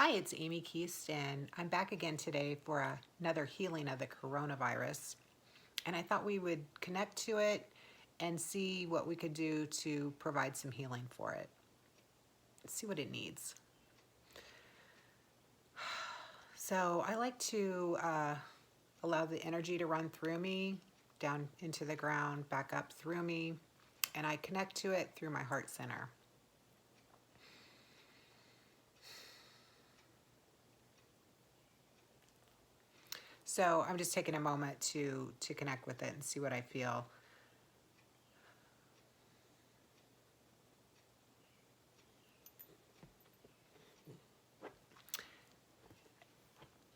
Hi, it's Amy Keast, and I'm back again today for another healing of the coronavirus. And I thought we would connect to it and see what we could do to provide some healing for it. See what it needs. So I like to allow the energy to run through me, down into the ground, back up through me, and I connect to it through my heart center. So I'm just taking a moment to connect with it and see what I feel.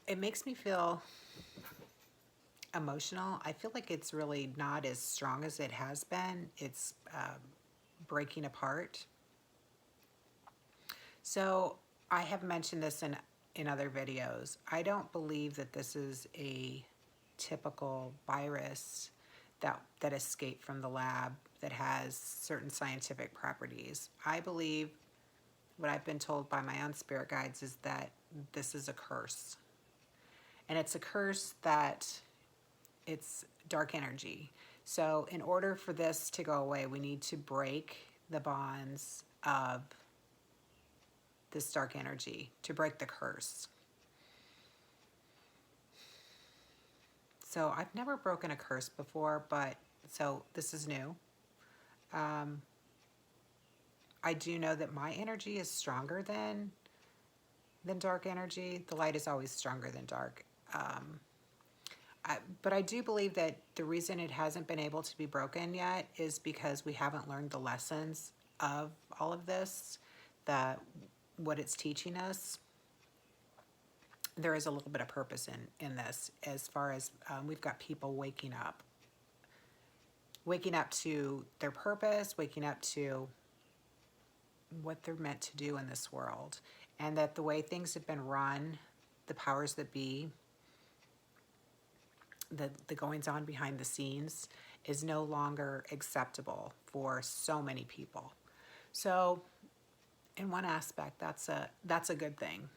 It makes me feel emotional. I feel like it's really not as strong as it has been. It's breaking apart. So I have mentioned this in other videos. I don't believe that this is a typical virus that escaped from the lab that has certain scientific properties. I believe what I've been told by my own spirit guides is that this is a curse. And it's a curse that it's dark energy. So in order for this to go away, we need to break the bonds of this dark energy, to break the curse. So I've never broken a curse before, but so this is new. I do know that my energy is stronger than dark energy. The light is always stronger than dark. But I do believe that the reason it hasn't been able to be broken yet is because we haven't learned the lessons of all of this, that what it's teaching us. There is a little bit of purpose in this, as far as we've got people waking up to their purpose, waking up to what they're meant to do in this world, and that the way things have been run, the powers that be, the goings on behind the scenes is no longer acceptable for so many people. So in one aspect, that's a good thing.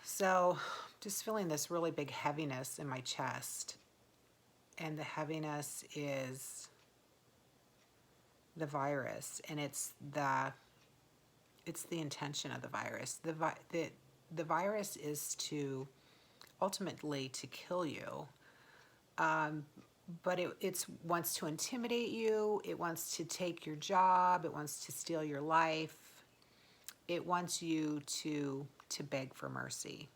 So just feeling this really big heaviness in my chest, and the heaviness is the virus, and it's the intention of the virus. The virus is to ultimately to kill you, but it wants to intimidate you. It wants to take your job. It wants to steal your life. It wants you to beg for mercy.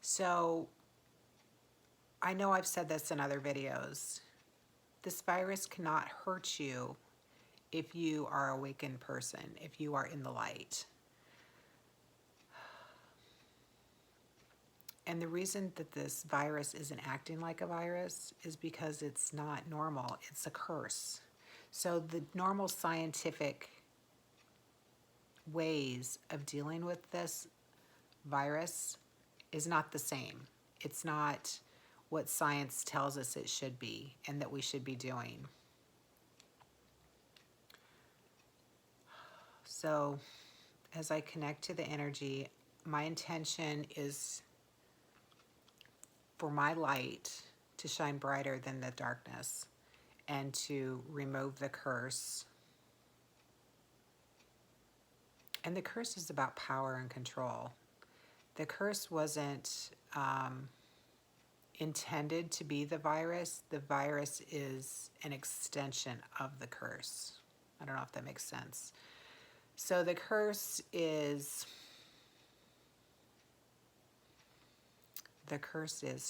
So I know I've said this in other videos. This virus cannot hurt you if you are an awakened person, if you are in the light. And the reason that this virus isn't acting like a virus is because it's not normal. It's a curse. So the normal scientific ways of dealing with this virus is not the same. It's not what science tells us it should be and that we should be doing. So as I connect to the energy, my intention is for my light to shine brighter than the darkness and to remove the curse. And the curse is about power and control. The curse wasn't intended to be the virus. The virus is an extension of the curse. I don't know if that makes sense. So the curse is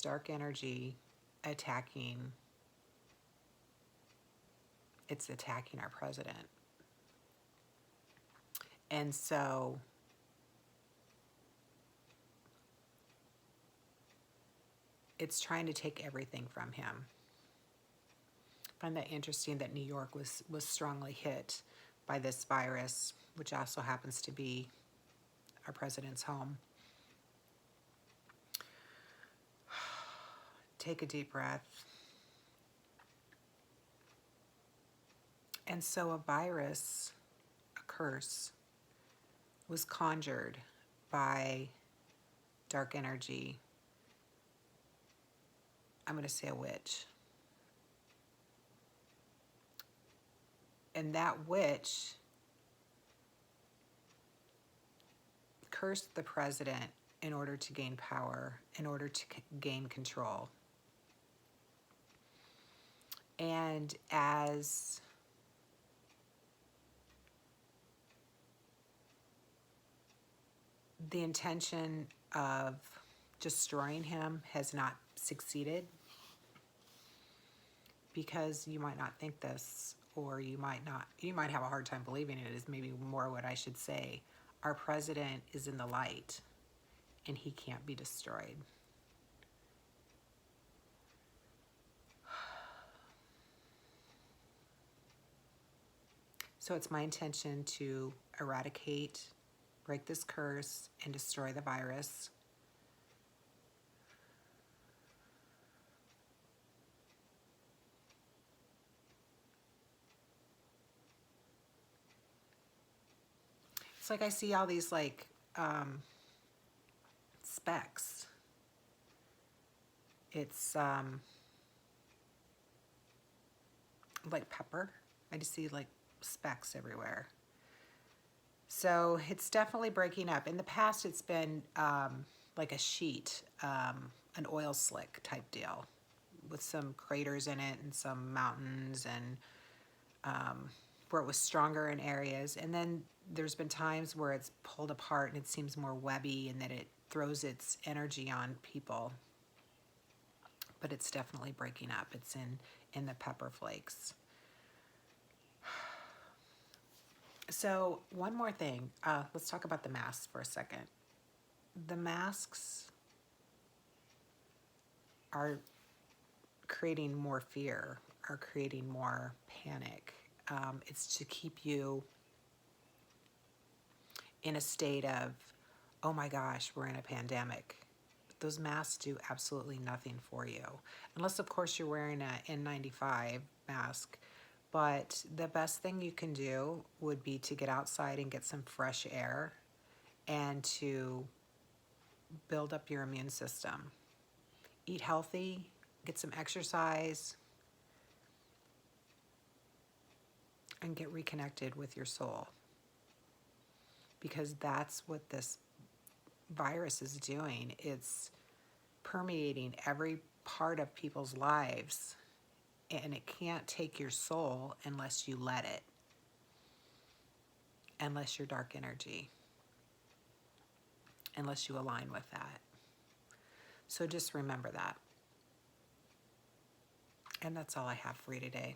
dark energy attacking. It's attacking our president. And so it's trying to take everything from him. I find that interesting that New York was strongly hit by this virus, which also happens to be our president's home. Take a deep breath. And so a virus, a curse was conjured by dark energy. I'm going to say a witch. And that witch cursed the president in order to gain power, in order to gain control. And as the intention of destroying him has not succeeded, because you might not think this, or you might have a hard time believing it, is maybe more what I should say. Our president is in the light, and he can't be destroyed. So it's my intention to eradicate, break this curse, and destroy the virus. It's like I see all these like specks. It's like pepper. I just see like specks everywhere. So it's definitely breaking up. In the past, it's been like a sheet, an oil slick type deal with some craters in it and some mountains, and where it was stronger in areas. And then there's been times where it's pulled apart and it seems more webby, and that it throws its energy on people. But it's definitely breaking up. It's in the pepper flakes. So one more thing, let's talk about the masks for a second. The masks are creating more fear, are creating more panic. It's to keep you in a state of, oh my gosh, we're in a pandemic. But those masks do absolutely nothing for you. Unless, of course, you're wearing an N95 mask. But the best thing you can do would be to get outside and get some fresh air, and to build up your immune system. Eat healthy, get some exercise, and get reconnected with your soul. Because that's what this virus is doing. It's permeating every part of people's lives, and it can't take your soul unless you let it, unless you're dark energy, unless you align with that. So just remember that. And that's all I have for you today.